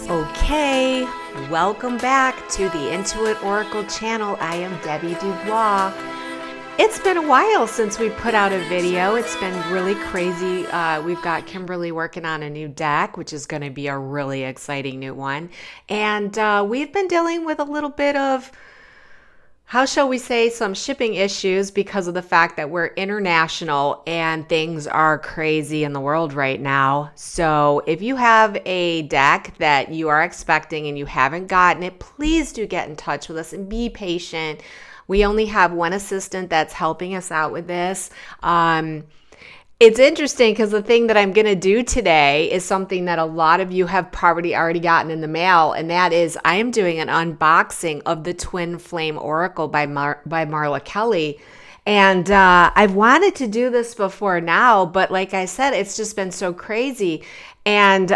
Okay, welcome back to the iN2IT Oracle channel. I am Debbie DuBois. It's been a while since we put out a video. It's been really crazy. We've got Kimberly working on a new deck, which is going to be a really exciting new one. And we've been dealing with a little bit of, how shall we say, some shipping issues because of the fact that we're international and things are crazy in the world right now. So if you have a deck that you are expecting and you haven't gotten it, please do get in touch with us and be patient. We only have one assistant that's helping us out with this. It's interesting because the thing that I'm going to do today is something that a lot of you have probably already gotten in the mail, and that is I am doing an unboxing of the Twin Flame Oracle by Marla Kelly. And I've wanted to do this before now, but like I said, it's just been so crazy. And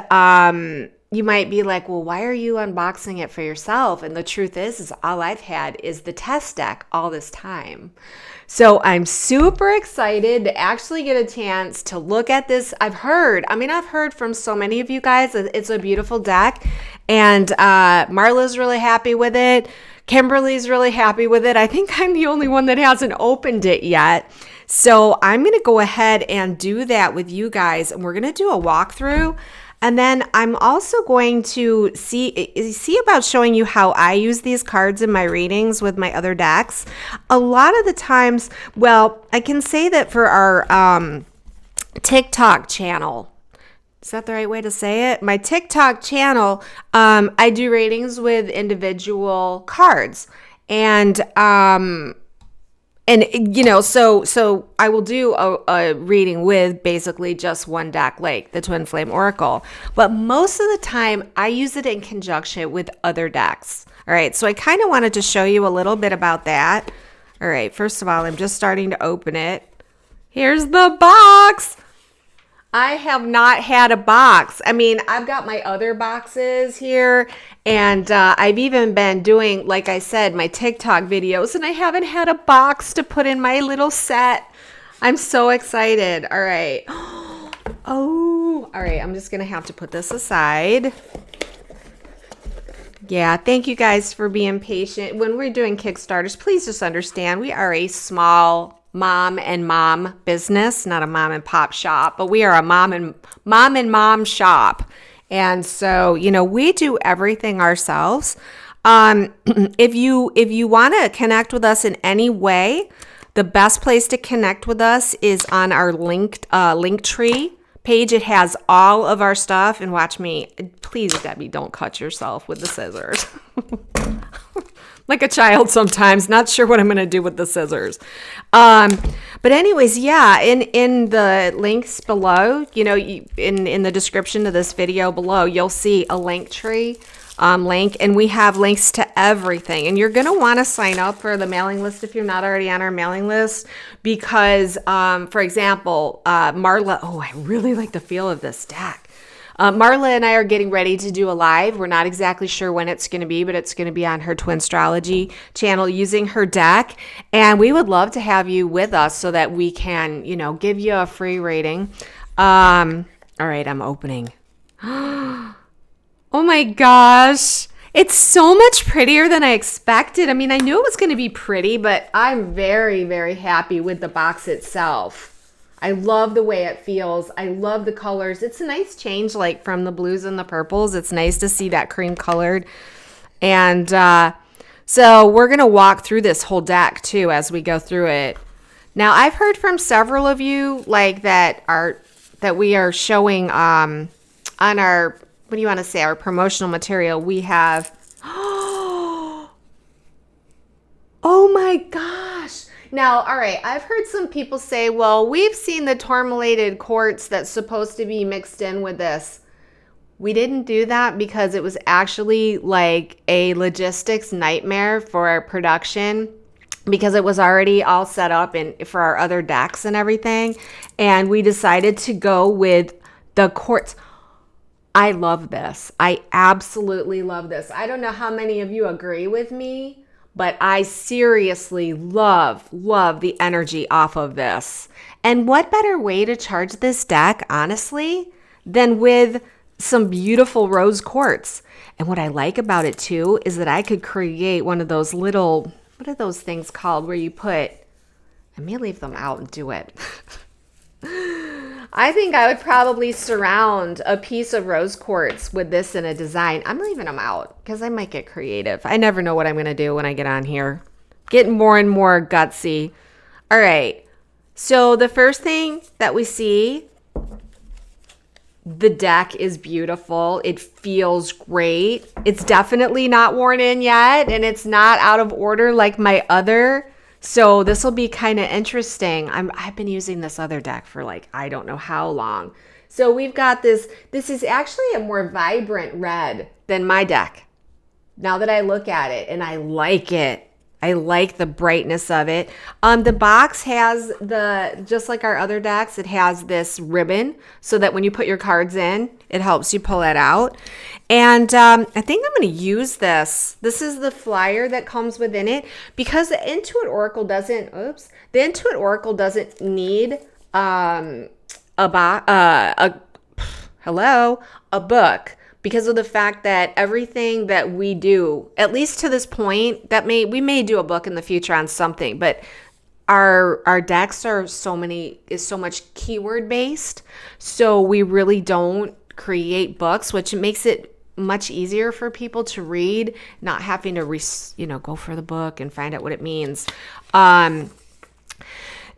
you might be like, well, why are you unboxing it for yourself? And the truth is all I've had is the test deck all this time. So I'm super excited to actually get a chance to look at this. I've heard from so many of you guys that it's a beautiful deck, and Marla's really happy with it. Kimberly's really happy with it. I think I'm the only one that hasn't opened it yet. So I'm going to go ahead and do that with you guys, and we're going to do a walkthrough. And then I'm also going to see about showing you how I use these cards in my readings with my other decks. A lot of the times, well, I can say that for our TikTok channel, is that the right way to say it? My TikTok channel, I do readings with individual cards. And you know, so I will do a reading with basically just one deck, like the Twin Flame Oracle. But most of the time, I use it in conjunction with other decks. All right, so I kind of wanted to show you a little bit about that. All right, first of all, I'm just starting to open it. Here's the box. I have not had a box. I mean, I've got my other boxes here, and I've even been doing, like I said, my TikTok videos, and I haven't had a box to put in my little set. I'm so excited. All right. Oh, all right. I'm just going to have to put this aside. Yeah, thank you guys for being patient. When we're doing Kickstarters, please just understand we are a small mom business, not a mom and pop shop, but we are a mom and mom shop. And so, you know, we do everything ourselves. If you want to connect with us in any way, the best place to connect with us is on our link tree page. It has all of our stuff. And watch me, please, Debbie, don't cut yourself with the scissors. Like a child sometimes, not sure what I'm going to do with the scissors. But anyways, yeah, in the links below, you know, in the description of this video below, you'll see a link tree link, and we have links to everything. And you're going to want to sign up for the mailing list if you're not already on our mailing list, because, for example, Marla, oh, I really like the feel of this deck. Marla and I are getting ready to do a live. We're not exactly sure when it's going to be, but it's going to be on her Twinstrology channel using her deck. And we would love to have you with us so that we can, you know, give you a free rating. All right, I'm opening. Oh my gosh. It's so much prettier than I expected. I mean, I knew it was going to be pretty, but I'm very, very happy with the box itself. I love the way it feels. I love the colors. It's a nice change, like from the blues and the purples. It's nice to see that cream colored. And so we're going to walk through this whole deck too as we go through it. Now, I've heard from several of you like that we are showing on our, what do you want to say, our promotional material. We have, oh my gosh. Now, all right, I've heard some people say, well, we've seen the tourmalated quartz that's supposed to be mixed in with this. We didn't do that because it was actually like a logistics nightmare for our production, because it was already all set up for our other decks and everything. And we decided to go with the quartz. I love this. I absolutely love this. I don't know how many of you agree with me, but I seriously love the energy off of this. And what better way to charge this deck, honestly, than with some beautiful rose quartz. And what I like about it too is that I could create one of those little, what are those things called where you put, I may leave them out and do it. I think I would probably surround a piece of rose quartz with this in a design. I'm leaving them out because I might get creative. I never know what I'm going to do when I get on here. Getting more and more gutsy. All right. So the first thing that we see, the deck is beautiful. It feels great. It's definitely not worn in yet, and it's not out of order like my other. So this will be kind of interesting. I've been using this other deck for like, I don't know how long. So we've got this. This is actually a more vibrant red than my deck. Now that I look at it, and I like it. I like the brightness of it. The box has just like our other decks, it has this ribbon so that when you put your cards in, it helps you pull it out. And I think I'm going to use this. This is the flyer that comes within it because the iN2IT Oracle doesn't, the iN2IT Oracle doesn't need a book. Because of the fact that everything that we do, at least to this point, we may do a book in the future on something, but our decks are so much keyword based, so we really don't create books, which makes it much easier for people to read, not having to go for the book and find out what it means.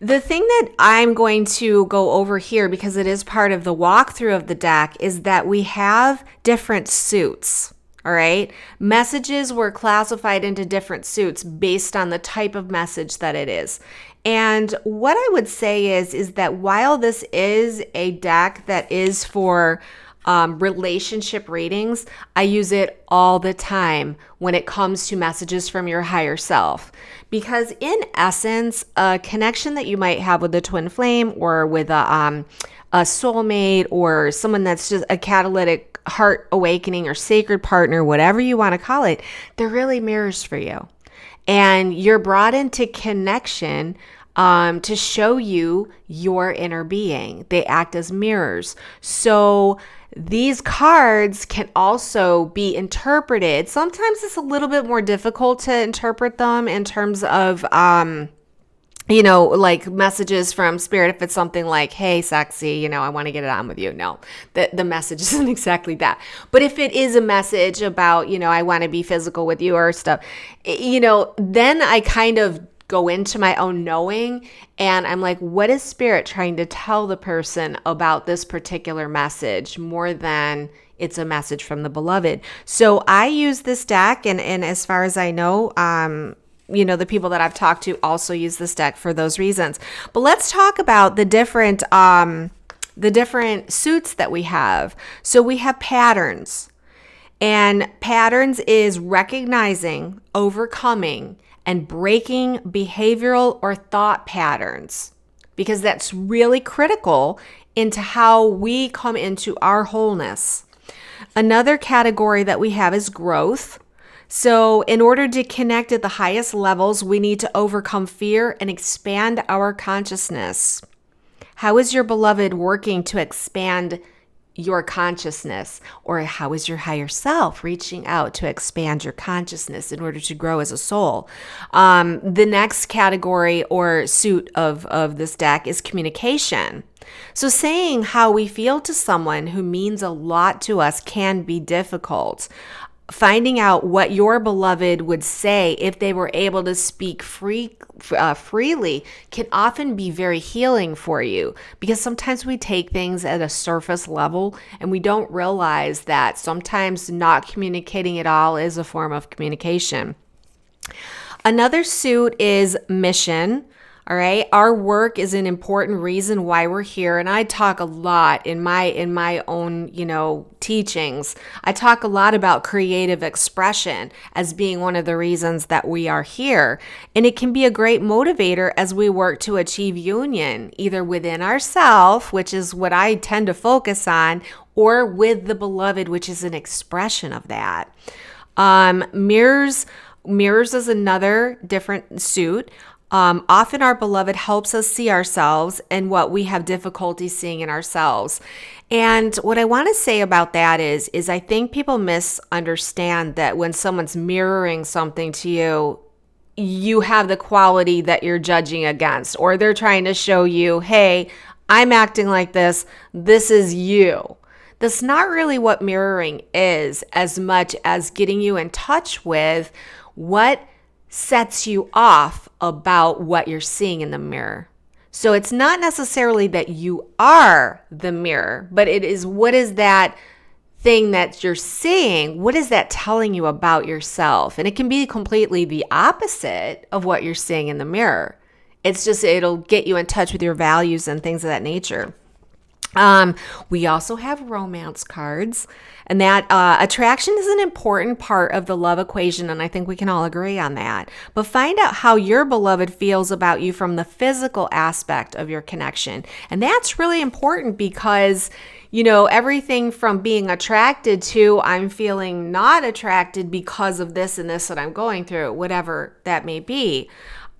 The thing that I'm going to go over here, because it is part of the walkthrough of the deck, is that we have different suits, all right? Messages were classified into different suits based on the type of message that it is. And what I would say is that while this is a deck that is for relationship readings, I use it all the time when it comes to messages from your higher self. Because in essence, a connection that you might have with a twin flame or with a soulmate or someone that's just a catalytic heart awakening or sacred partner, whatever you want to call it, they're really mirrors for you. And you're brought into connection to show you your inner being. They act as mirrors. So these cards can also be interpreted. Sometimes it's a little bit more difficult to interpret them in terms of, like messages from spirit. If it's something like, hey, sexy, I want to get it on with you. No, the message isn't exactly that. But if it is a message about, I want to be physical with you or stuff, then I kind of go into my own knowing and I'm like, what is spirit trying to tell the person about this particular message more than it's a message from the beloved? So I use this deck and as far as I know, the people that I've talked to also use this deck for those reasons. But let's talk about the different suits that we have. So we have patterns, and patterns is recognizing, overcoming, and breaking behavioral or thought patterns, because that's really critical into how we come into our wholeness. Another category that we have is growth. So in order to connect at the highest levels, we need to overcome fear and expand our consciousness. How is your beloved working to expand your consciousness? Or how is your higher self reaching out to expand your consciousness in order to grow as a soul? The next category or suit of this deck is communication. So saying how we feel to someone who means a lot to us can be difficult. Finding out what your beloved would say if they were able to speak freely can often be very healing for you, because sometimes we take things at a surface level and we don't realize that sometimes not communicating at all is a form of communication. Another suit is mission. All right. Our work is an important reason why we're here. And I talk a lot in my own, teachings. I talk a lot about creative expression as being one of the reasons that we are here. And it can be a great motivator as we work to achieve union, either within ourselves, which is what I tend to focus on, or with the beloved, which is an expression of that. Mirrors is another different suit. Often our beloved helps us see ourselves and what we have difficulty seeing in ourselves. And what I want to say about that is I think people misunderstand that when someone's mirroring something to you, you have the quality that you're judging against, or they're trying to show you, hey, I'm acting like this. This is you. That's not really what mirroring is, as much as getting you in touch with what sets you off about what you're seeing in the mirror. So it's not necessarily that you are the mirror, but it is, what is that thing that you're seeing? What is that telling you about yourself? And it can be completely the opposite of what you're seeing in the mirror. It's just, it'll get you in touch with your values and things of that nature. We also have romance cards, and that attraction is an important part of the love equation, and I think we can all agree on that. But find out how your beloved feels about you from the physical aspect of your connection. And that's really important because, you know, everything from being attracted to I'm feeling not attracted because of this and this that I'm going through, whatever that may be.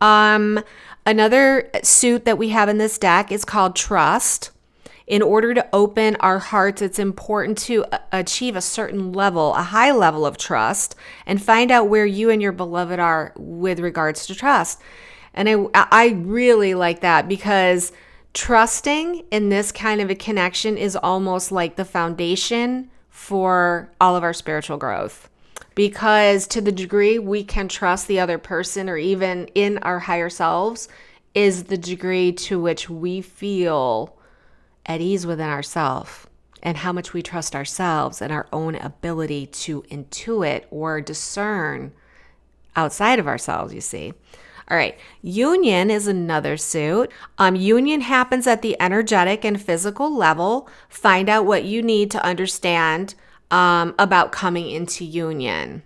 Another suit that we have in this deck is called Trust. In order to open our hearts, it's important to achieve a certain level, a high level of trust, and find out where you and your beloved are with regards to trust. And I really like that, because trusting in this kind of a connection is almost like the foundation for all of our spiritual growth. Because to the degree we can trust the other person, or even in our higher selves, is the degree to which we feel at ease within ourselves, and how much we trust ourselves and our own ability to intuit or discern outside of ourselves, you see. All right, union is another suit. Union happens at the energetic and physical level. Find out what you need to understand about coming into union.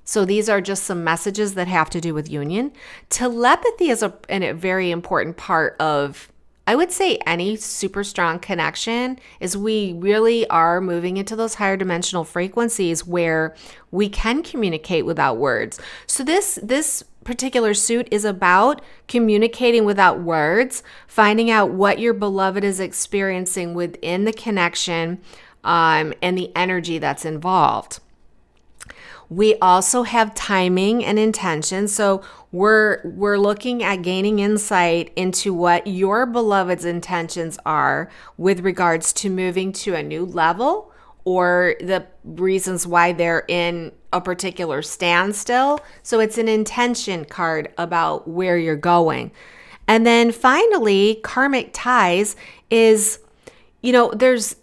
So these are just some messages that have to do with union. Telepathy is a very important part of, I would say, any super strong connection. Is we really are moving into those higher dimensional frequencies where we can communicate without words. So this particular suit is about communicating without words, finding out what your beloved is experiencing within the connection, and the energy that's involved. We also have timing and intention. So we're looking at gaining insight into what your beloved's intentions are with regards to moving to a new level, or the reasons why they're in a particular standstill. So it's an intention card about where you're going. And then finally, karmic ties is, you know, there's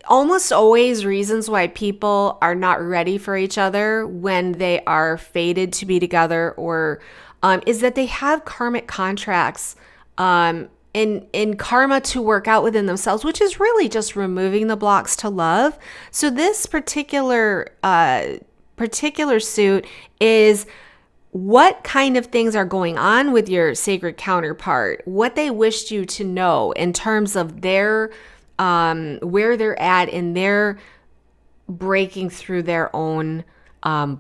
almost always reasons why people are not ready for each other when they are fated to be together, or is that they have karmic contracts in karma to work out within themselves, which is really just removing the blocks to love. So this particular suit is what kind of things are going on with your sacred counterpart, what they wished you to know in terms of their where they're at in their breaking through their own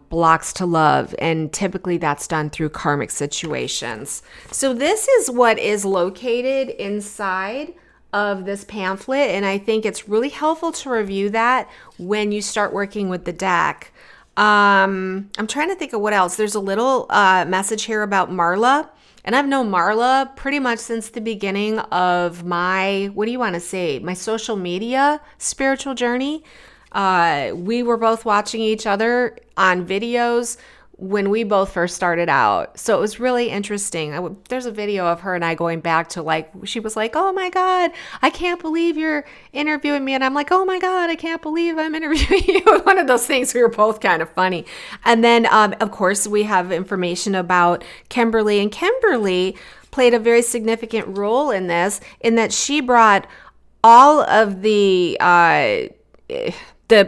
blocks to love. And typically that's done through karmic situations. So this is what is located inside of this pamphlet. And I think it's really helpful to review that when you start working with the deck. I'm trying to think of what else. There's a little message here about Marla. And I've known Marla pretty much since the beginning of my, my social media spiritual journey. We were both watching each other on videos when we both first started out. So it was really interesting. There's a video of her and I going back to she was like, oh my God, I can't believe you're interviewing me. And I'm like, oh my God, I can't believe I'm interviewing you. One of those things, we were both kind of funny. And then, of course, we have information about Kimberly, and Kimberly played a very significant role in this, in that she brought all of the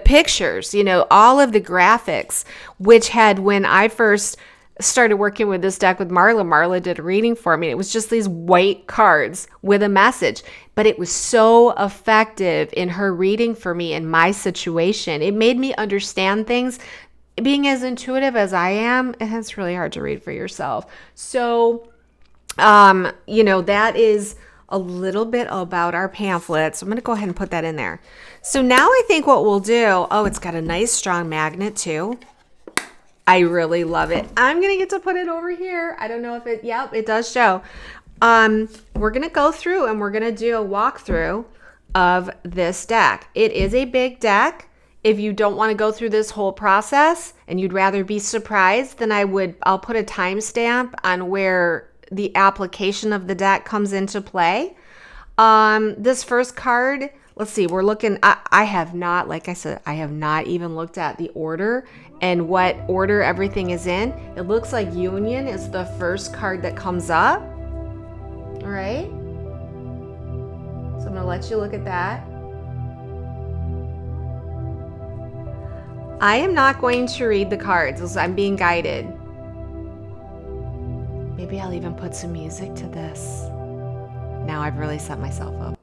pictures, all of the graphics, which had, when I first started working with this deck with Marla did a reading for me. It was just these white cards with a message, but it was so effective in her reading for me in my situation. It made me understand things. Being as intuitive as I am, it's really hard to read for yourself. So You know, that is a little bit about our pamphlet. So I'm going to go ahead and put that in there. So now I think what we'll do, oh, it's got a nice strong magnet too. I really love it. I'm going to get to put it over here. I don't know if it, yep, it does show. We're going to go through and we're going to do a walkthrough of this deck. It is a big deck. If you don't want to go through this whole process and you'd rather be surprised, then I'll put a timestamp on where the application of the deck comes into play. This first card, let's see, we're looking, I have not, like I said, I have not even looked at the order and what order everything is in. It looks like Union is the first card that comes up. All right. So I'm going to let you look at that. I am not going to read the cards. I'm being guided. Maybe I'll even put some music to this. Now I've really set myself up.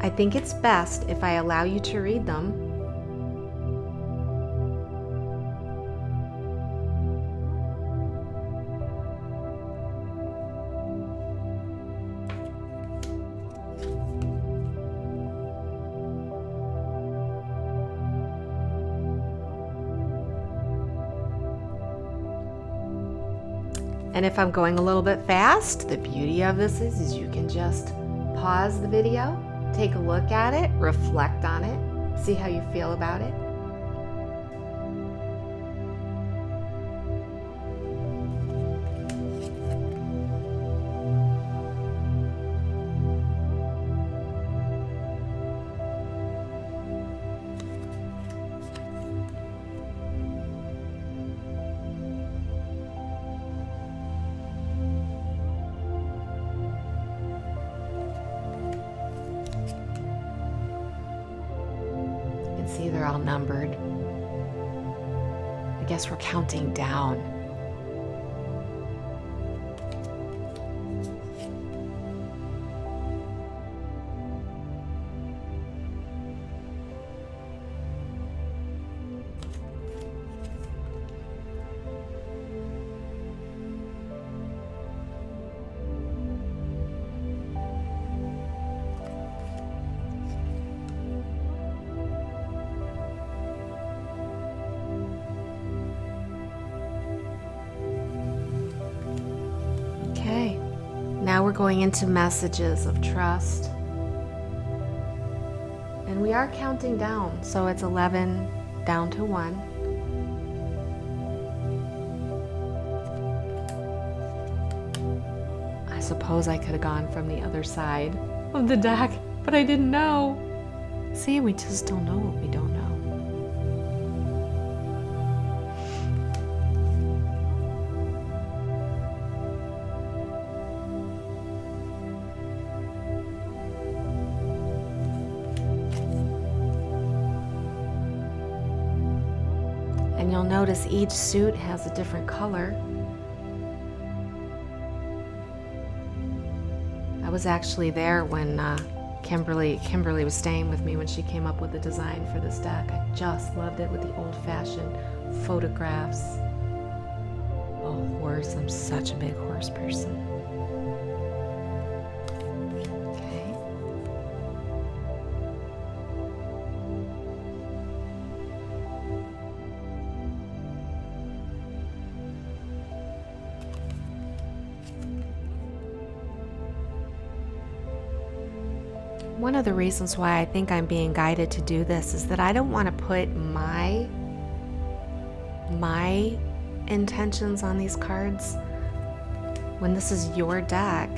I think it's best if I allow you to read them. And if I'm going a little bit fast, the beauty of this is you can just pause the video, take a look at it, reflect on it, see how you feel about it. See, they're all numbered. I guess we're counting down. Now we're going into messages of trust. And we are counting down. So it's 11 down to 1. I suppose I could have gone from the other side of the deck, but I didn't know. See, we just don't know what we don't know. And you'll notice each suit has a different color. I was actually there when Kimberly was staying with me when she came up with the design for this deck. I just loved it with the old-fashioned photographs. A horse, I'm such a big horse person. One of the reasons why I think I'm being guided to do this is that I don't want to put my intentions on these cards when this is your deck.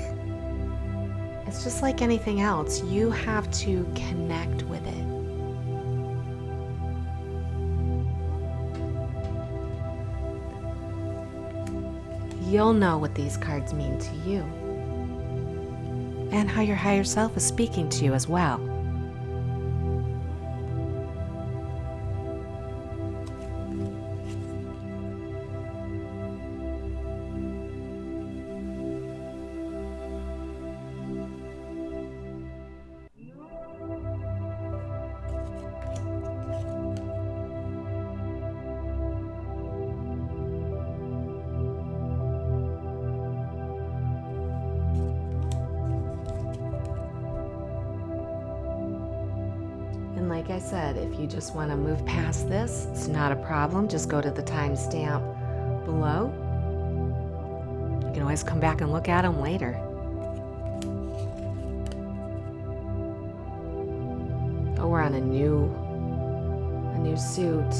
It's just like anything else. You have to connect with it. You'll know what these cards mean to you, and how your higher self is speaking to you as well. like I said, if you just want to move past this, it's not a problem. Just go to the timestamp below. You can always come back and look at them later. Oh, we're on a new suit.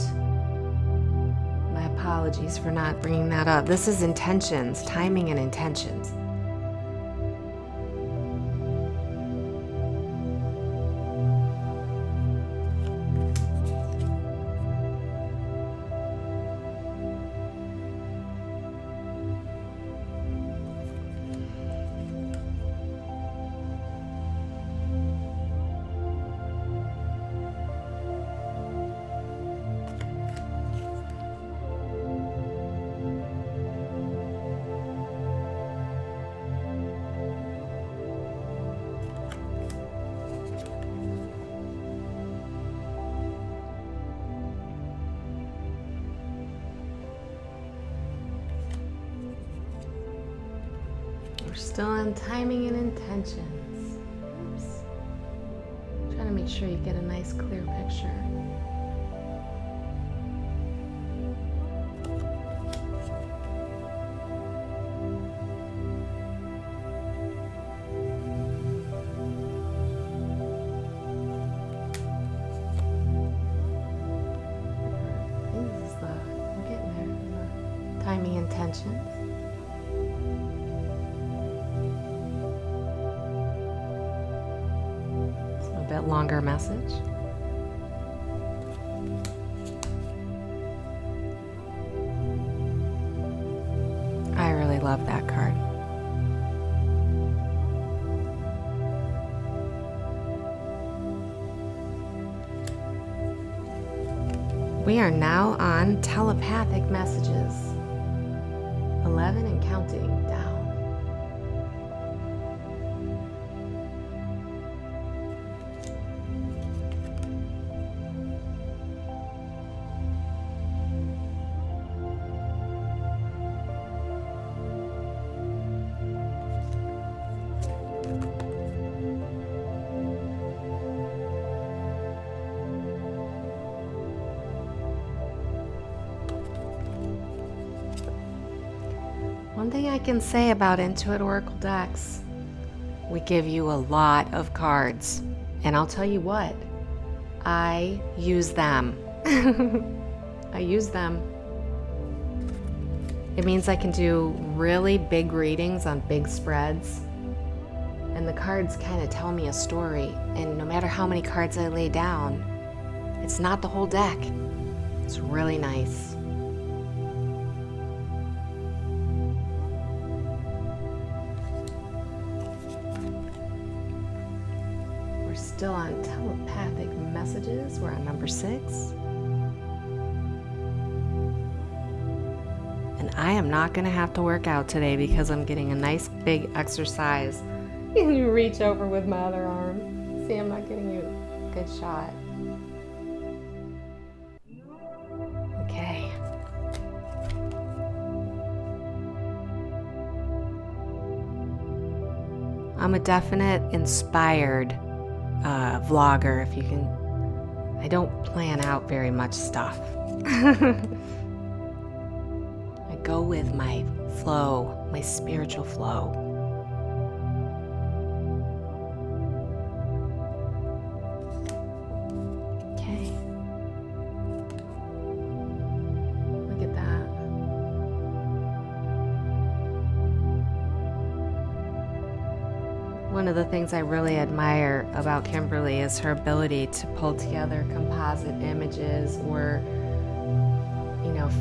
My apologies for not bringing that up. This is intentions, timing and intentions. We're still on timing and intentions. Oops. Trying to make sure you get a nice clear picture. We're getting there. Timing intentions. Bit longer message. I really love that card. We are now on telepathic messages. 11 and counting down. One thing I can say about iN2IT Oracle decks, we give you a lot of cards. And I'll tell you what, I use them. I use them. It means I can do really big readings on big spreads. And the cards kind of tell me a story. And no matter how many cards I lay down, it's not the whole deck. It's really nice. Still on telepathic messages. We're on number 6. And I am not going to have to work out today because I'm getting a nice big exercise. You reach over with my other arm. See, I'm not getting you a good shot. Okay. I'm a definite inspired vlogger, if you can. I don't plan out very much stuff. I go with my flow, my spiritual flow. Okay. Look at that. One of the things I really admire about Kimberly is her ability to pull together composite images or,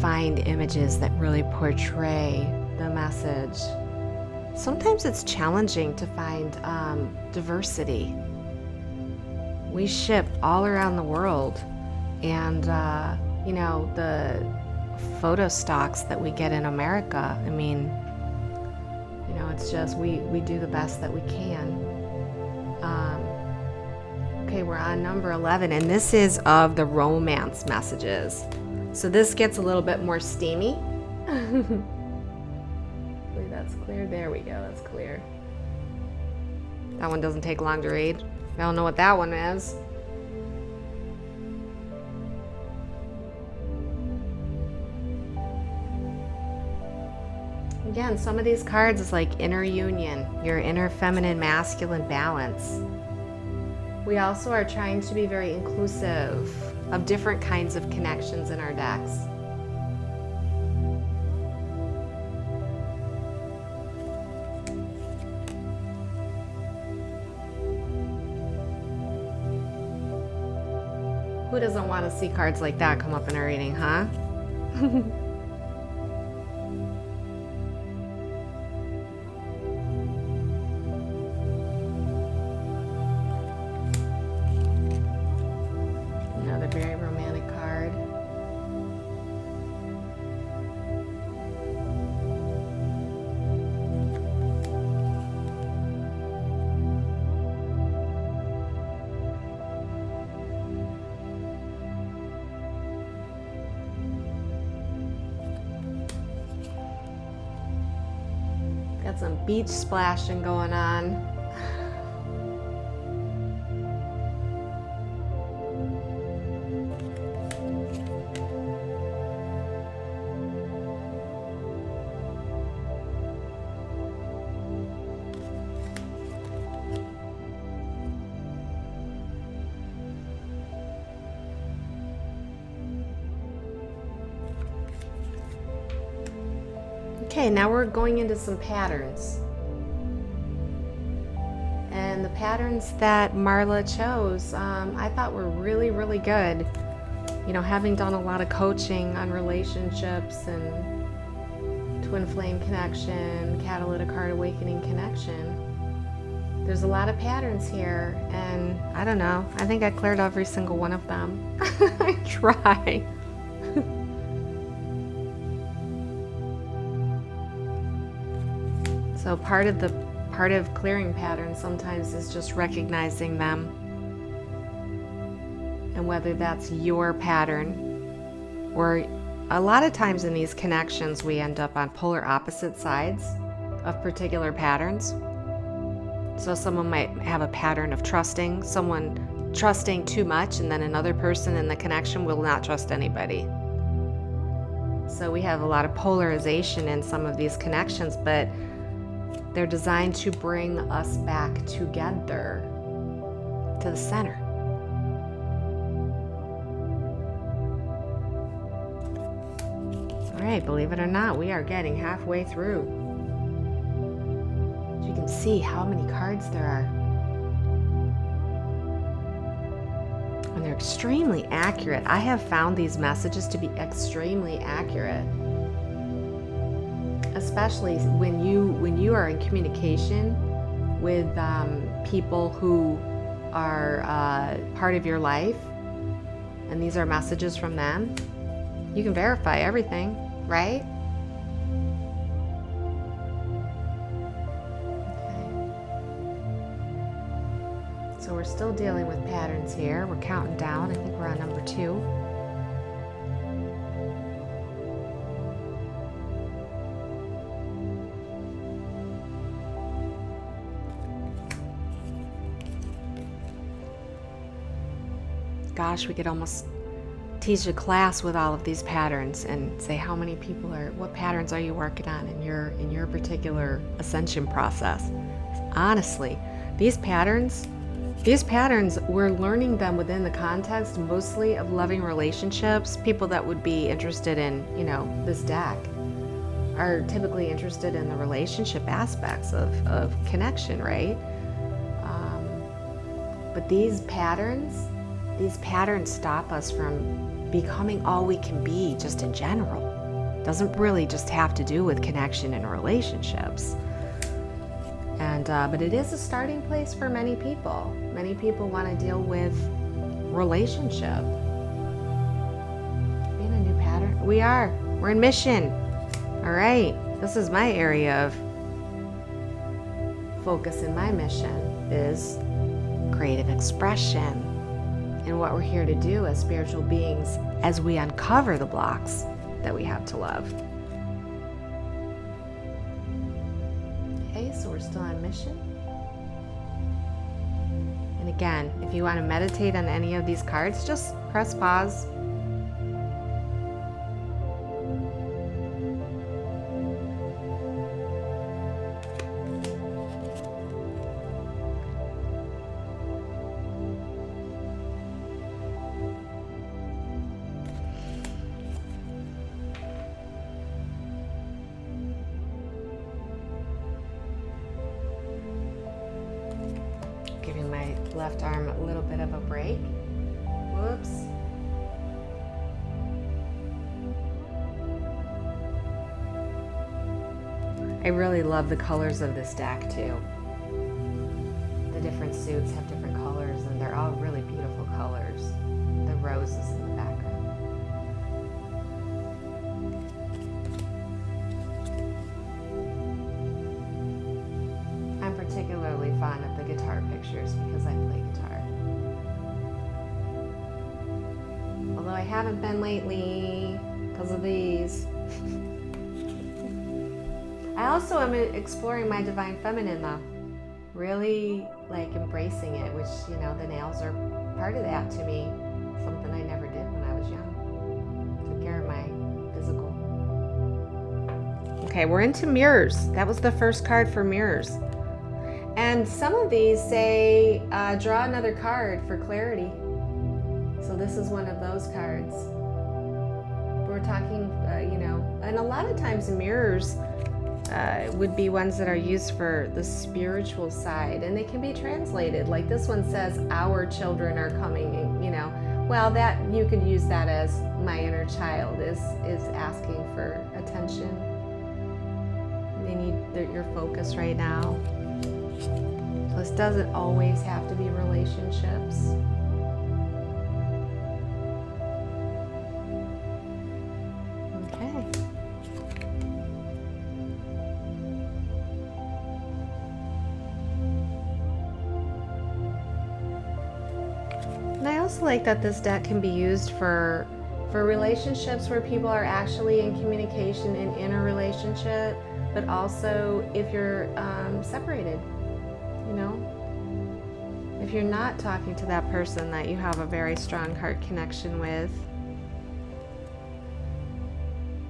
find images that really portray the message. Sometimes it's challenging to find diversity. We ship all around the world, and, the photo stocks that we get in America, it's just we do the best that we can. Okay, we're on number 11, and this is of the romance messages. So this gets a little bit more steamy. Hopefully that's clear. There we go, that's clear. That one doesn't take long to read. I don't know what that one is. Again, some of these cards is like inner union, your inner feminine masculine balance. We also are trying to be very inclusive of different kinds of connections in our decks. Who doesn't want to see cards like that come up in our reading, huh? Another very romantic card. Got some beach splashing going on. Okay, now we're going into some patterns. And the patterns that Marla chose, I thought were really, really good. You know, having done a lot of coaching on relationships and twin flame connection, catalytic heart awakening connection, there's a lot of patterns here. And I don't know, I think I cleared every single one of them. I try. So part of clearing patterns sometimes is just recognizing them, and whether that's your pattern, or a lot of times in these connections we end up on polar opposite sides of particular patterns. So someone might have a pattern of trusting, someone trusting too much, and then another person in the connection will not trust anybody. So we have a lot of polarization in some of these connections, but they're designed to bring us back together to the center. All right, believe it or not, we are getting halfway through. You can see how many cards there are. And they're extremely accurate. I have found these messages to be extremely accurate. Especially when you are in communication with people who are part of your life, and these are messages from them, you can verify everything, right? Okay. So we're still dealing with patterns here. We're counting down. I think we're on number 2. Gosh, we could almost teach a class with all of these patterns and say how many people what patterns are you working on in your particular ascension process. Honestly, these patterns, we're learning them within the context mostly of loving relationships. People that would be interested in, you know, this deck are typically interested in the relationship aspects of connection, right? But these patterns stop us from becoming all we can be just in general. Doesn't really just have to do with connection and relationships. And but it is a starting place for many people. Many people want to deal with relationship. Being a new pattern. We're in mission. All right. This is my area of focus in my mission is creative expression. And what we're here to do as spiritual beings as we uncover the blocks that we have to love. Okay, so we're still on mission. And again, if you want to meditate on any of these cards, just press pause. left arm a little bit of a break. Whoops. I really love the colors of this deck too. The different suits have different colors and they're all really beautiful colors. The roses in the background. I'm particularly fond of the guitar pictures because I play guitar. Although I haven't been lately because of these. I also am exploring my divine feminine though. Really like embracing it, which, you know, the nails are part of that to me. Something I never did when I was young. Took care of my physical. Okay, we're into mirrors. That was the first card for mirrors. And some of these say, draw another card for clarity. So this is one of those cards. We're talking, you know, and a lot of times mirrors would be ones that are used for the spiritual side, and they can be translated. Like this one says, our children are coming, and, you know, well, that you could use that as my inner child is asking for attention. They need your focus right now. So this doesn't always have to be relationships. And I also like that this deck can be used for relationships where people are actually in communication and in a relationship, but also if you're separated, you know, if you're not talking to that person that you have a very strong heart connection with.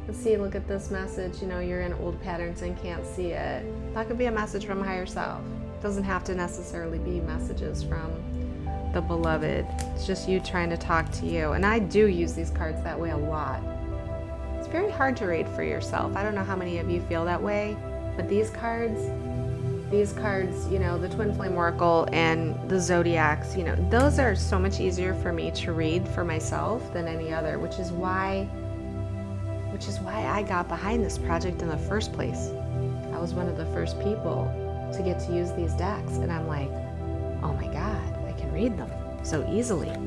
Let's see, look at this message, you know, you're in old patterns and can't see it. That could be a message from higher self. It doesn't have to necessarily be messages from the beloved. It's just you trying to talk to you. And I do use these cards that way a lot. It's very hard to read for yourself. I don't know how many of you feel that way, but these cards, you know, the Twin Flame Oracle and the Zodiacs, you know, those are so much easier for me to read for myself than any other, which is why I got behind this project in the first place. I was one of the first people to get to use these decks, and I'm like, oh my God, I can read them so easily. Okay,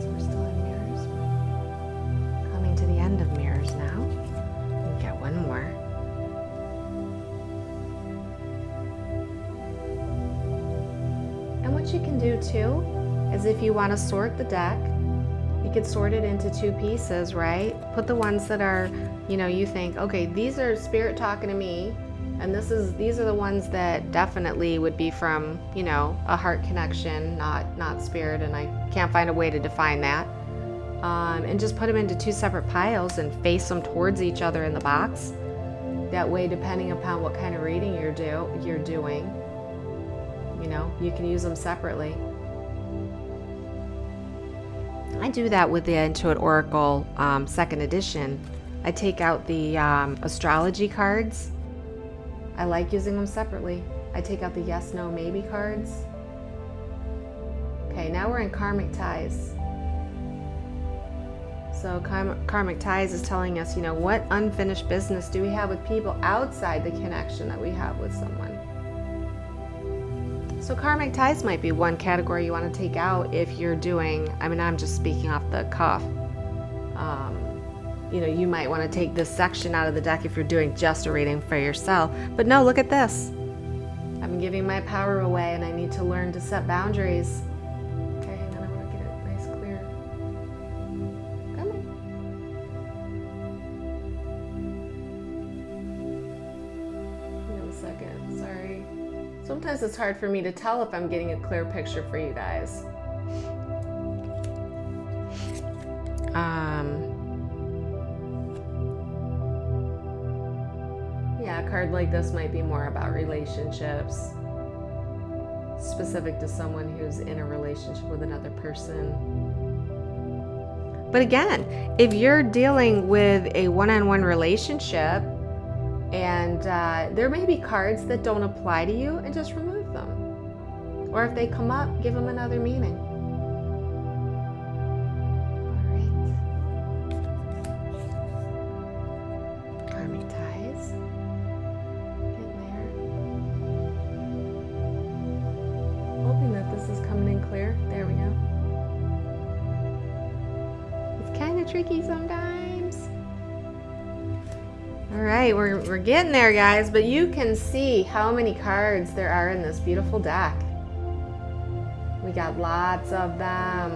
so we're still in mirrors. We're coming to the end of mirrors now. We've got one more. And what you can do too is if you want to sort the deck, you could sort it into two pieces, right? Put the ones that are, you know, you think, okay, these are spirit talking to me, and these are the ones that definitely would be from, you know, a heart connection, not spirit, and I can't find a way to define that. And just put them into two separate piles and face them towards each other in the box. That way, depending upon what kind of reading you're doing, you know, you can use them separately. I do that with the iN2IT Oracle 2nd edition. I take out the astrology cards. I like using them separately. I take out the yes, no, maybe cards. Okay, now we're in karmic ties. So karmic ties is telling us, you know, what unfinished business do we have with people outside the connection that we have with someone. So karmic ties might be one category you want to take out if you're doing, I mean, I'm just speaking off the cuff. You know, you might want to take this section out of the deck if you're doing just a reading for yourself. But no, look at this. I'm giving my power away and I need to learn to set boundaries. Okay, hang on, I want to get it nice clear. Come on. Hang on a second, sorry. Sometimes it's hard for me to tell if I'm getting a clear picture for you guys. Yeah, a card like this might be more about relationships, specific to someone who's in a relationship with another person. But again, if you're dealing with a one-on-one relationship, And there may be cards that don't apply to you, and just remove them. Or if they come up, give them another meaning. All right. Karmic ties. Getting there. Hoping that this is coming in clear. There we go. It's kind of tricky sometimes. All right, we're getting there, guys, but you can see how many cards there are in this beautiful deck. We got lots of them.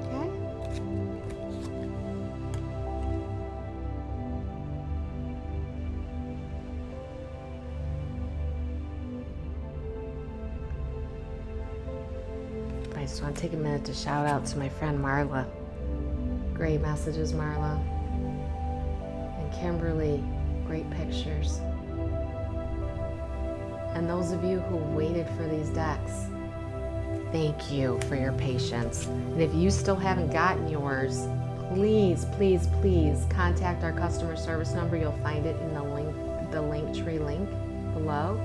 Okay. I just want to take a minute to shout out to my friend Marla. Great messages, Marla. And Kimberly, great pictures. And those of you who waited for these decks, thank you for your patience. And if you still haven't gotten yours, please, please, please contact our customer service number. You'll find it in the Linktree link below.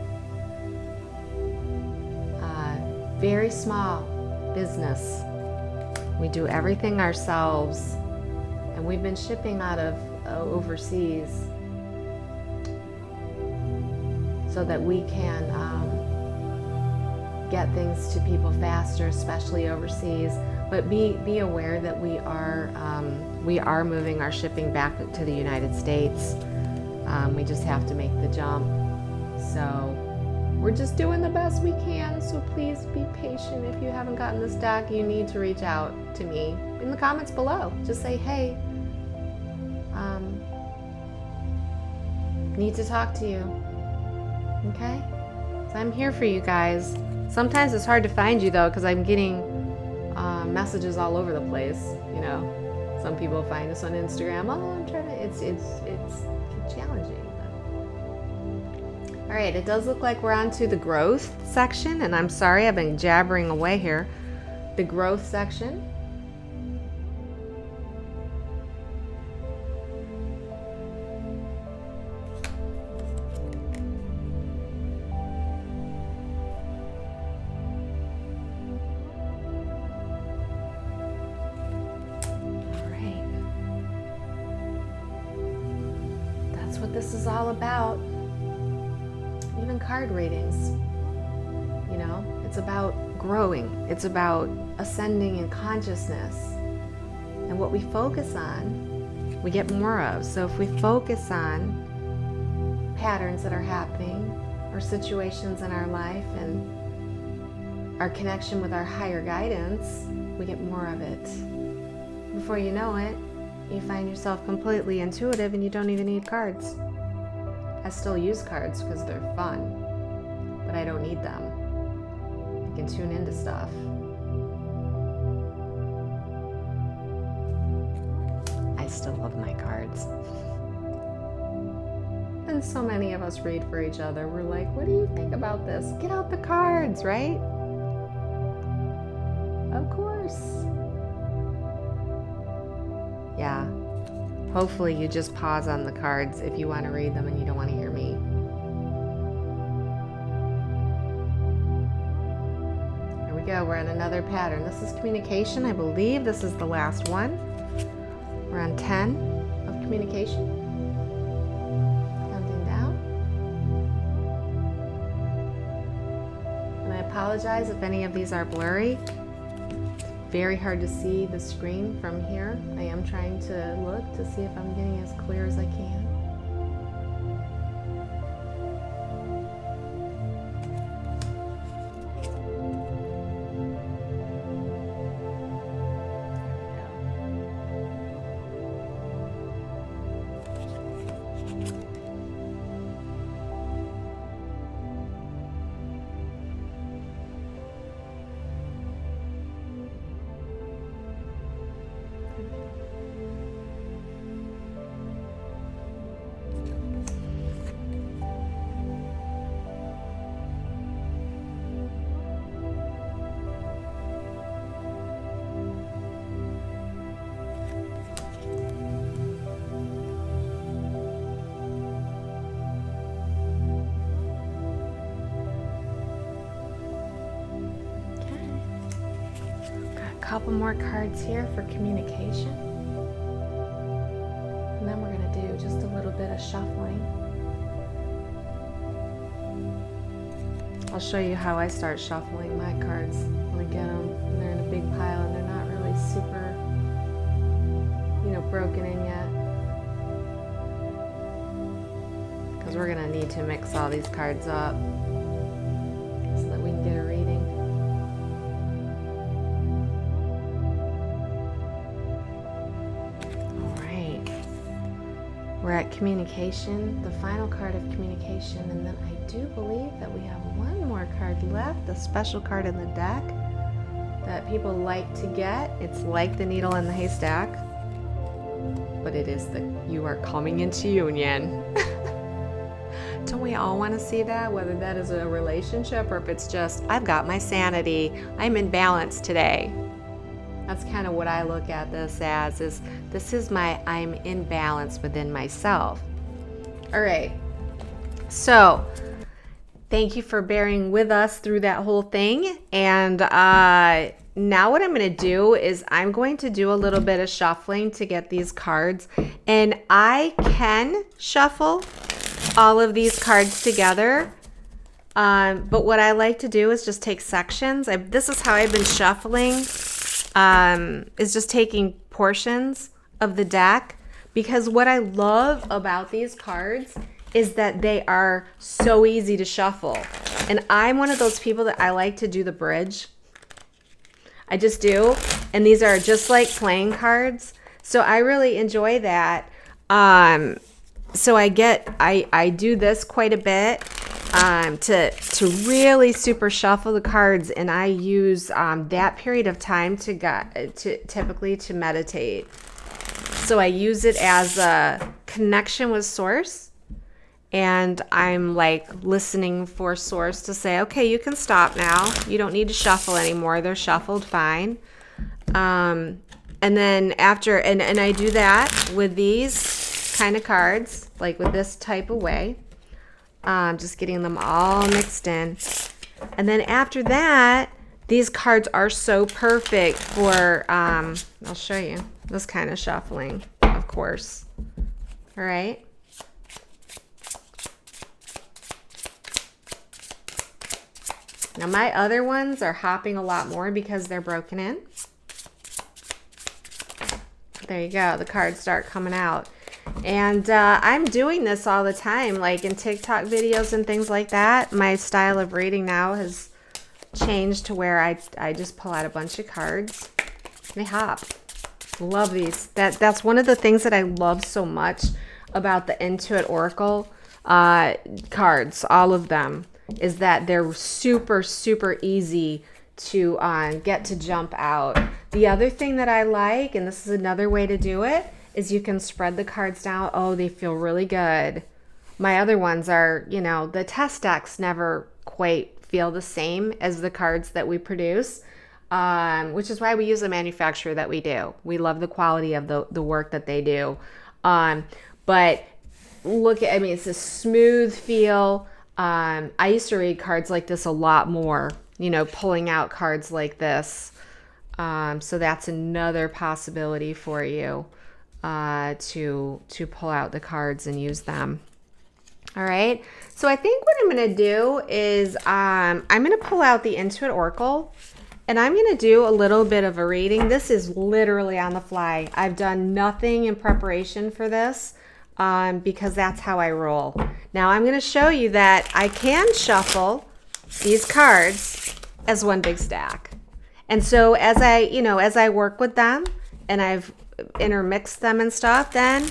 Very small business. We do everything ourselves, and we've been shipping out of overseas so that we can get things to people faster, especially overseas. But be aware that we are moving our shipping back to the United States. We just have to make the jump. So we're just doing the best we can, so please be patient. If you haven't gotten this deck, you need to reach out to me in the comments below. Just say, hey, need to talk to you, okay? So I'm here for you guys. Sometimes it's hard to find you though, because I'm getting messages all over the place, you know. Some people find us on Instagram. Oh, I'm trying to, it's challenging. All right, it does look like we're on to the growth section, and I'm sorry, I've been jabbering away here. The growth section. All right. That's what this is all about. Even card readings, you know, it's about growing. It's about ascending in consciousness. And what we focus on, we get more of. So if we focus on patterns that are happening or situations in our life and our connection with our higher guidance, we get more of it. Before you know it, you find yourself completely intuitive and you don't even need cards. I still use cards because they're fun, but I don't need them. I can tune into stuff. I still love my cards. And so many of us read for each other. We're like, what do you think about this? Get out the cards, right? Of course. Yeah. Hopefully you just pause on the cards if you want to read them and you don't want to hear me. Here we go. We're on another pattern. This is communication. I believe this is the last one. We're on 10 of communication. Counting down. And I apologize if any of these are blurry. Very hard to see the screen from here. I am trying to look to see if I'm getting as clear as I can. couple more cards here for communication. And then we're going to do just a little bit of shuffling. I'll show you how I start shuffling my cards when I get them. And they're in a big pile and they're not really super, broken in yet. Because we're going to need to mix all these cards up so that we can get a reading. All right. We're at communication, the final card of communication, and then I do believe that we have one more card left, a special card in the deck that people like to get. It's like the needle in the haystack, but it is the you are coming into union. Don't we all want to see that, whether that is a relationship or if it's just, I've got my sanity, I'm in balance today. That's kind of what I look at this as, is this is my I'm in balance within myself. All right, so thank you for bearing with us through that whole thing. And now what I'm going to do is I'm going to do a little bit of shuffling to get these cards. And I can shuffle all of these cards together. But what I like to do is just take sections. This is how I've been shuffling, is just taking portions of the deck. Because what I love about these cards is that they are so easy to shuffle. And I'm one of those people that I like to do the bridge. I just do. And these are just like playing cards. So I really enjoy that. So I do this quite a bit to really super shuffle the cards, and I use that period of time typically to meditate. So I use it as a connection with source. And I'm like listening for source to say, okay, you can stop now. You don't need to shuffle anymore. They're shuffled fine. And then after, and I do that with these kind of cards, like with this type of way. Just getting them all mixed in. And then after that, these cards are so perfect for, I'll show you this kind of shuffling, of course. All right. Now my other ones are hopping a lot more because they're broken in. There you go. The cards start coming out. And I'm doing this all the time, like in TikTok videos and things like that. My style of reading now has changed to where I just pull out a bunch of cards. They hop. Love these. That's one of the things that I love so much about the iN2IT Oracle cards, all of them, is that they're super, super easy to get to jump out. The other thing that I like, and this is another way to do it, is you can spread the cards down. Oh, they feel really good. My other ones are, the test decks never quite feel the same as the cards that we produce, which is why we use the manufacturer that we do. We love the quality of the work that they do. But look at, it's a smooth feel. I used to read cards like this a lot more, pulling out cards like this. So that's another possibility for you to pull out the cards and use them. All right. So I think what I'm going to do is I'm going to pull out the iN2IT Oracle, and I'm going to do a little bit of a reading. This is literally on the fly. I've done nothing in preparation for this because that's how I roll. Now I'm going to show you that I can shuffle these cards as one big stack. And so as I work with them and I've intermixed them and stuff, then,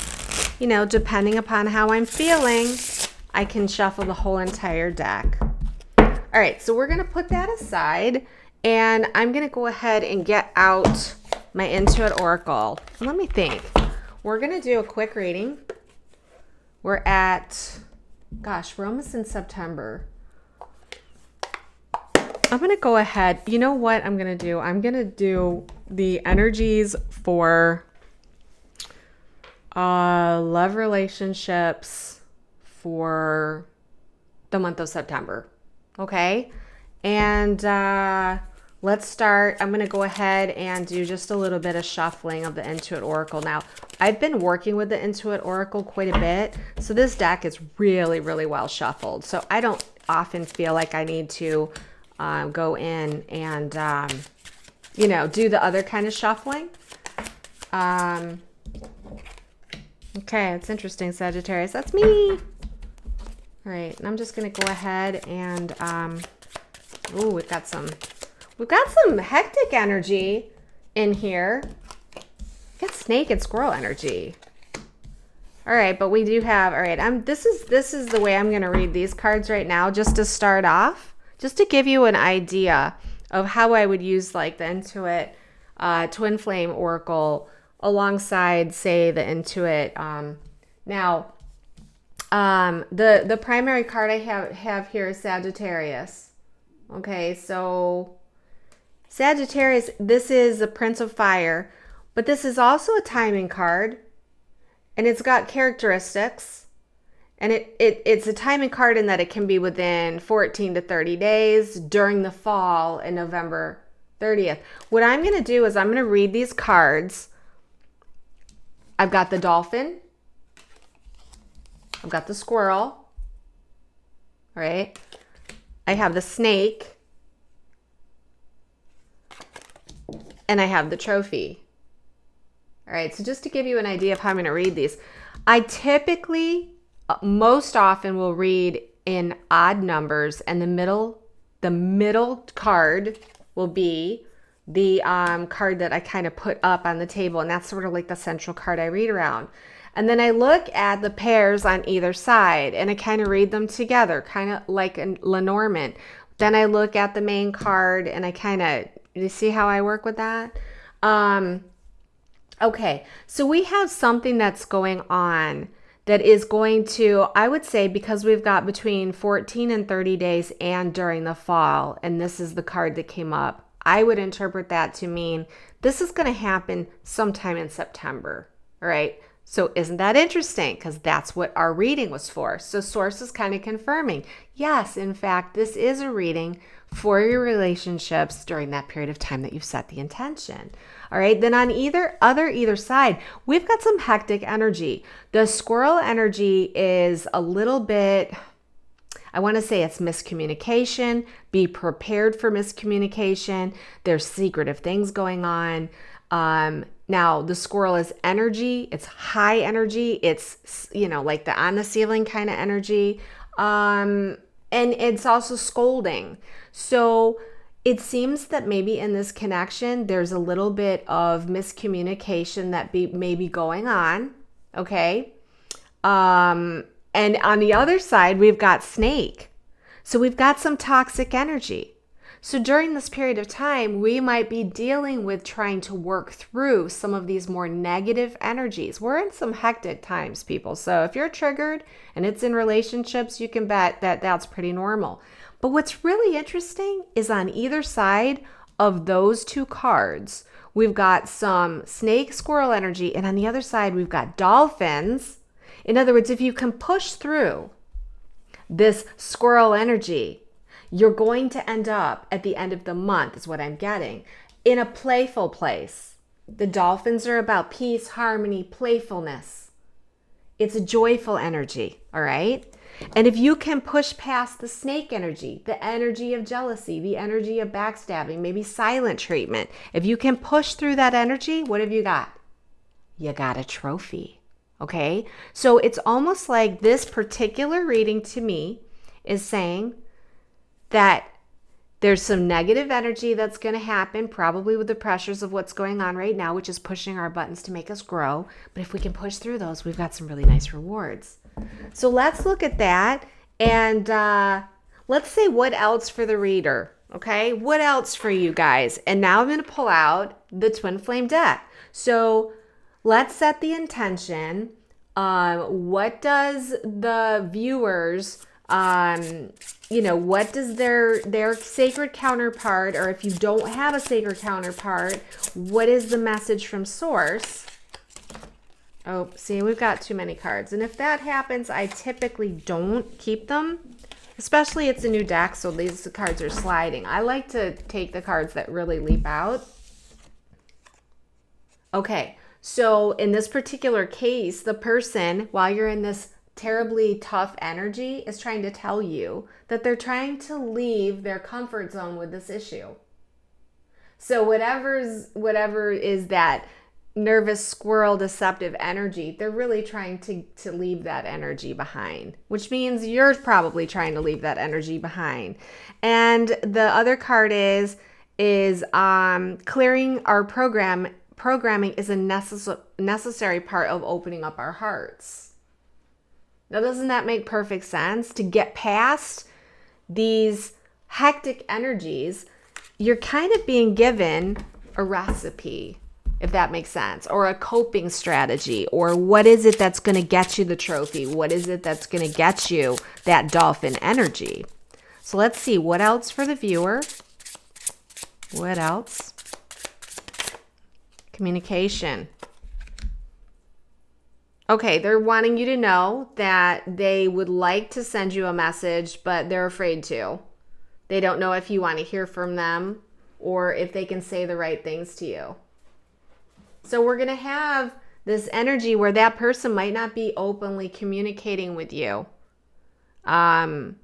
depending upon how I'm feeling, I can shuffle the whole entire deck. All right, so we're going to put that aside, and I'm going to go ahead and get out my iN2IT Oracle. Let me think. We're going to do a quick reading. We're almost in September. I'm going to go ahead. You know what I'm going to do? I'm going to do the energies for love relationships for the month of September. Okay? And let's start. I'm going to go ahead and do just a little bit of shuffling of the iN2IT Oracle. Now, I've been working with the iN2IT Oracle quite a bit, so this deck is really, really well shuffled. So I don't often feel like I need to go in and, you know, do the other kind of shuffling. Okay, it's interesting, Sagittarius. That's me. All right, and I'm just going to go ahead and, ooh, we've got some hectic energy in here. Got snake and squirrel energy. All right, but we do have, all right, this is the way I'm going to read these cards right now, just to start off, just to give you an idea of how I would use like the iN2IT Twin Flame Oracle alongside, say, the iN2IT. Now, the primary card I have here is Sagittarius. Okay, so Sagittarius, this is the Prince of Fire, but this is also a timing card, and it's got characteristics, and it's a timing card in that it can be within 14 to 30 days during the fall in November 30th. What I'm going to do is I'm going to read these cards. I've got the dolphin. I've got the squirrel. All right. I have the snake. And I have the trophy. All right. So just to give you an idea of how I'm going to read these, I typically, most often will read in odd numbers, and the middle card will be the card that I kind of put up on the table, and that's sort of like the central card I read around. And then I look at the pairs on either side, and I kind of read them together, kind of like a Lenormand. Then I look at the main card, and I kind of, you see how I work with that? Okay, so we have something that's going on that is going to, I would say, because we've got between 14 and 30 days and during the fall, and this is the card that came up, I would interpret that to mean this is going to happen sometime in September. All right. So isn't that interesting? Because that's what our reading was for. So source is kind of confirming, yes, in fact, this is a reading for your relationships during that period of time that you've set the intention. All right. Then on either side, we've got some hectic energy. The squirrel energy is a little bit, I want to say it's miscommunication. Be prepared for miscommunication. There's secretive things going on. Now, the squirrel is energy. It's high energy. It's, you know, like the on the ceiling kind of energy. And it's also scolding. So it seems that maybe in this connection, there's a little bit of miscommunication that may be going on. Okay. And on the other side, we've got snake. So we've got some toxic energy. So during this period of time, we might be dealing with trying to work through some of these more negative energies. We're in some hectic times, people. So if you're triggered and it's in relationships, you can bet that that's pretty normal. But what's really interesting is on either side of those two cards, we've got some snake squirrel energy. And on the other side, we've got dolphins. In other words, if you can push through this squirrel energy, you're going to end up at the end of the month, is what I'm getting, in a playful place. The dolphins are about peace, harmony, playfulness. It's a joyful energy, all right? And if you can push past the snake energy, the energy of jealousy, the energy of backstabbing, maybe silent treatment, if you can push through that energy, what have you got? You got a trophy. Okay, so it's almost like this particular reading to me is saying that there's some negative energy that's going to happen, probably with the pressures of what's going on right now, which is pushing our buttons to make us grow. But if we can push through those, we've got some really nice rewards. So let's look at that, and let's say what else for the reader. Okay, what else for you guys? And now I'm going to pull out the Twin Flame deck. So let's set the intention. What does the viewers, what does their sacred counterpart, or if you don't have a sacred counterpart, what is the message from source? Oh, see, we've got too many cards. And if that happens, I typically don't keep them. Especially it's a new deck, so these cards are sliding. I like to take the cards that really leap out. Okay, so in this particular case, the person, while you're in this terribly tough energy, is trying to tell you that they're trying to leave their comfort zone with this issue. So whatever is that nervous squirrel deceptive energy, they're really trying to leave that energy behind, which means you're probably trying to leave that energy behind. And the other card is clearing our programming is a necessary part of opening up our hearts. Now, doesn't that make perfect sense? To get past these hectic energies, you're kind of being given a recipe, if that makes sense, or a coping strategy, or what is it that's going to get you the trophy? What is it that's going to get you that dolphin energy? So let's see, what else for the viewer? What else? Communication. Okay, they're wanting you to know that they would like to send you a message, but they're afraid to. They don't know if you want to hear from them or if they can say the right things to you. So we're going to have this energy where that person might not be openly communicating with you. And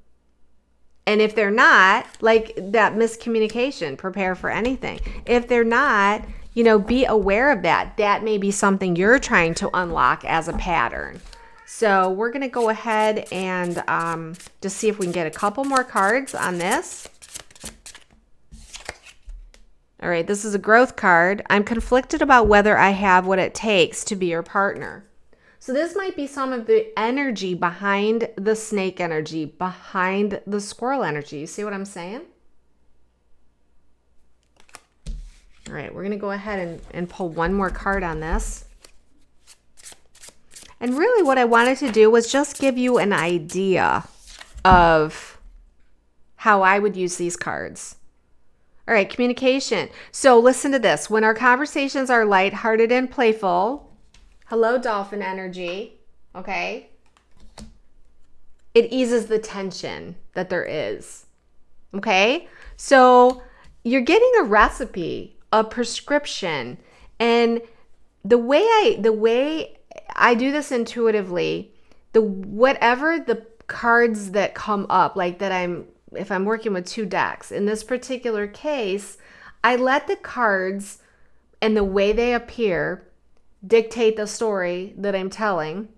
if they're not, like that miscommunication, prepare for anything. If they're not, be aware of that. That may be something you're trying to unlock as a pattern. So we're going to go ahead and just see if we can get a couple more cards on this. All right, this is a growth card. I'm conflicted about whether I have what it takes to be your partner. So this might be some of the energy behind the snake energy, behind the squirrel energy. You see what I'm saying? All right, we're going to go ahead and pull one more card on this. And really what I wanted to do was just give you an idea of how I would use these cards. All right, communication. So listen to this. When our conversations are lighthearted and playful, hello, dolphin energy, okay? It eases the tension that there is, okay? So you're getting a recipe, a prescription, and the way I do this intuitively, whatever the cards that come up, like if I'm working with two decks, in this particular case, I let the cards and the way they appear dictate the story that I'm telling,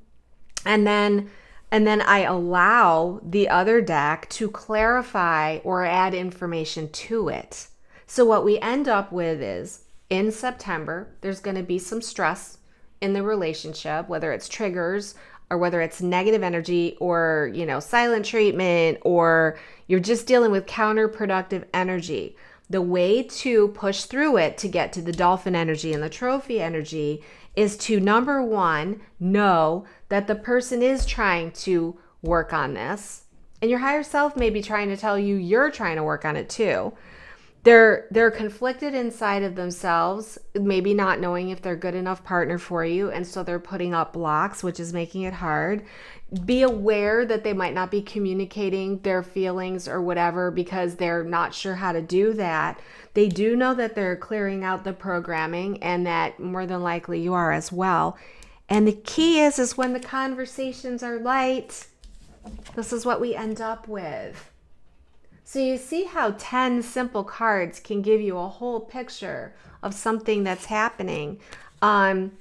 and then I allow the other deck to clarify or add information to it. So what we end up with is, in September, there's going to be some stress in the relationship, whether it's triggers or whether it's negative energy or, silent treatment, or you're just dealing with counterproductive energy. The way to push through it to get to the dolphin energy and the trophy energy is to, number one, know that the person is trying to work on this. And your higher self may be trying to tell you you're trying to work on it too. They're conflicted inside of themselves, maybe not knowing if they're a good enough partner for you, and so they're putting up blocks, which is making it hard. Be aware that they might not be communicating their feelings or whatever because they're not sure how to do that. They do know that they're clearing out the programming, and that more than likely you are as well. And the key is when the conversations are light, this is what we end up with. So you see how 10 simple cards can give you a whole picture of something that's happening. And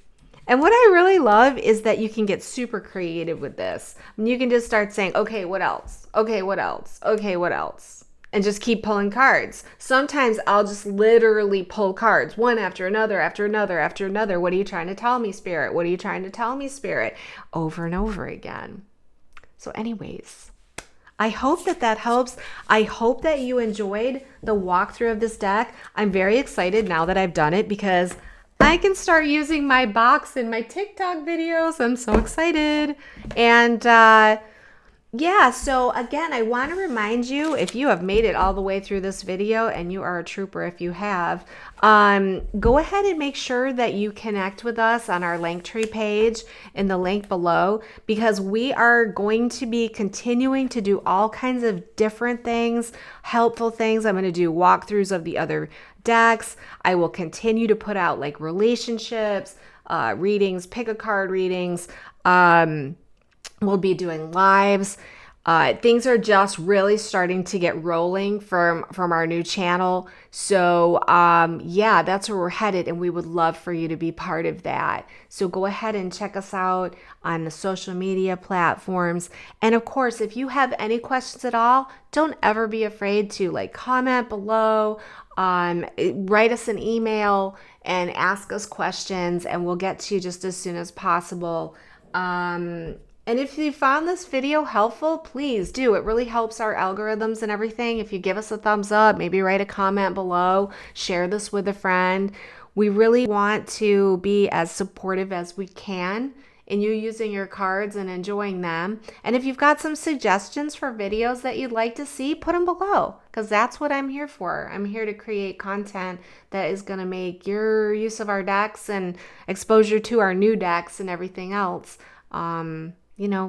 what I really love is that you can get super creative with this. And you can just start saying, okay, what else? Okay, what else? Okay, what else? And just keep pulling cards. Sometimes I'll just literally pull cards, one after another, after another, after another. What are you trying to tell me, Spirit? What are you trying to tell me, Spirit? Over and over again. So anyways, I hope that helps. I hope that you enjoyed the walkthrough of this deck. I'm very excited now that I've done it because I can start using my box in my TikTok videos. I'm so excited. And Yeah, so again, I want to remind you, if you have made it all the way through this video, and you are a trooper if you have, go ahead and make sure that you connect with us on our Linktree page in the link below, because we are going to be continuing to do all kinds of different things, helpful things. I'm going to do walkthroughs of the other decks. I will continue to put out like relationships, readings, pick a card readings. We'll be doing lives. Things are just really starting to get rolling from our new channel. So yeah, that's where we're headed, and we would love for you to be part of that. So go ahead and check us out on the social media platforms. And of course, if you have any questions at all, don't ever be afraid to like comment below, write us an email and ask us questions, and we'll get to you just as soon as possible. And if you found this video helpful, please do. It really helps our algorithms and everything. If you give us a thumbs up, maybe write a comment below, share this with a friend. We really want to be as supportive as we can in you using your cards and enjoying them. And if you've got some suggestions for videos that you'd like to see, put them below, because that's what I'm here for. I'm here to create content that is going to make your use of our decks and exposure to our new decks and everything else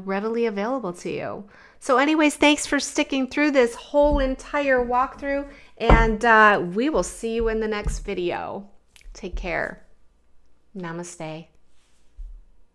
readily available to you. So anyways, thanks for sticking through this whole entire walkthrough, and we will see you in the next video. Take care. Namaste.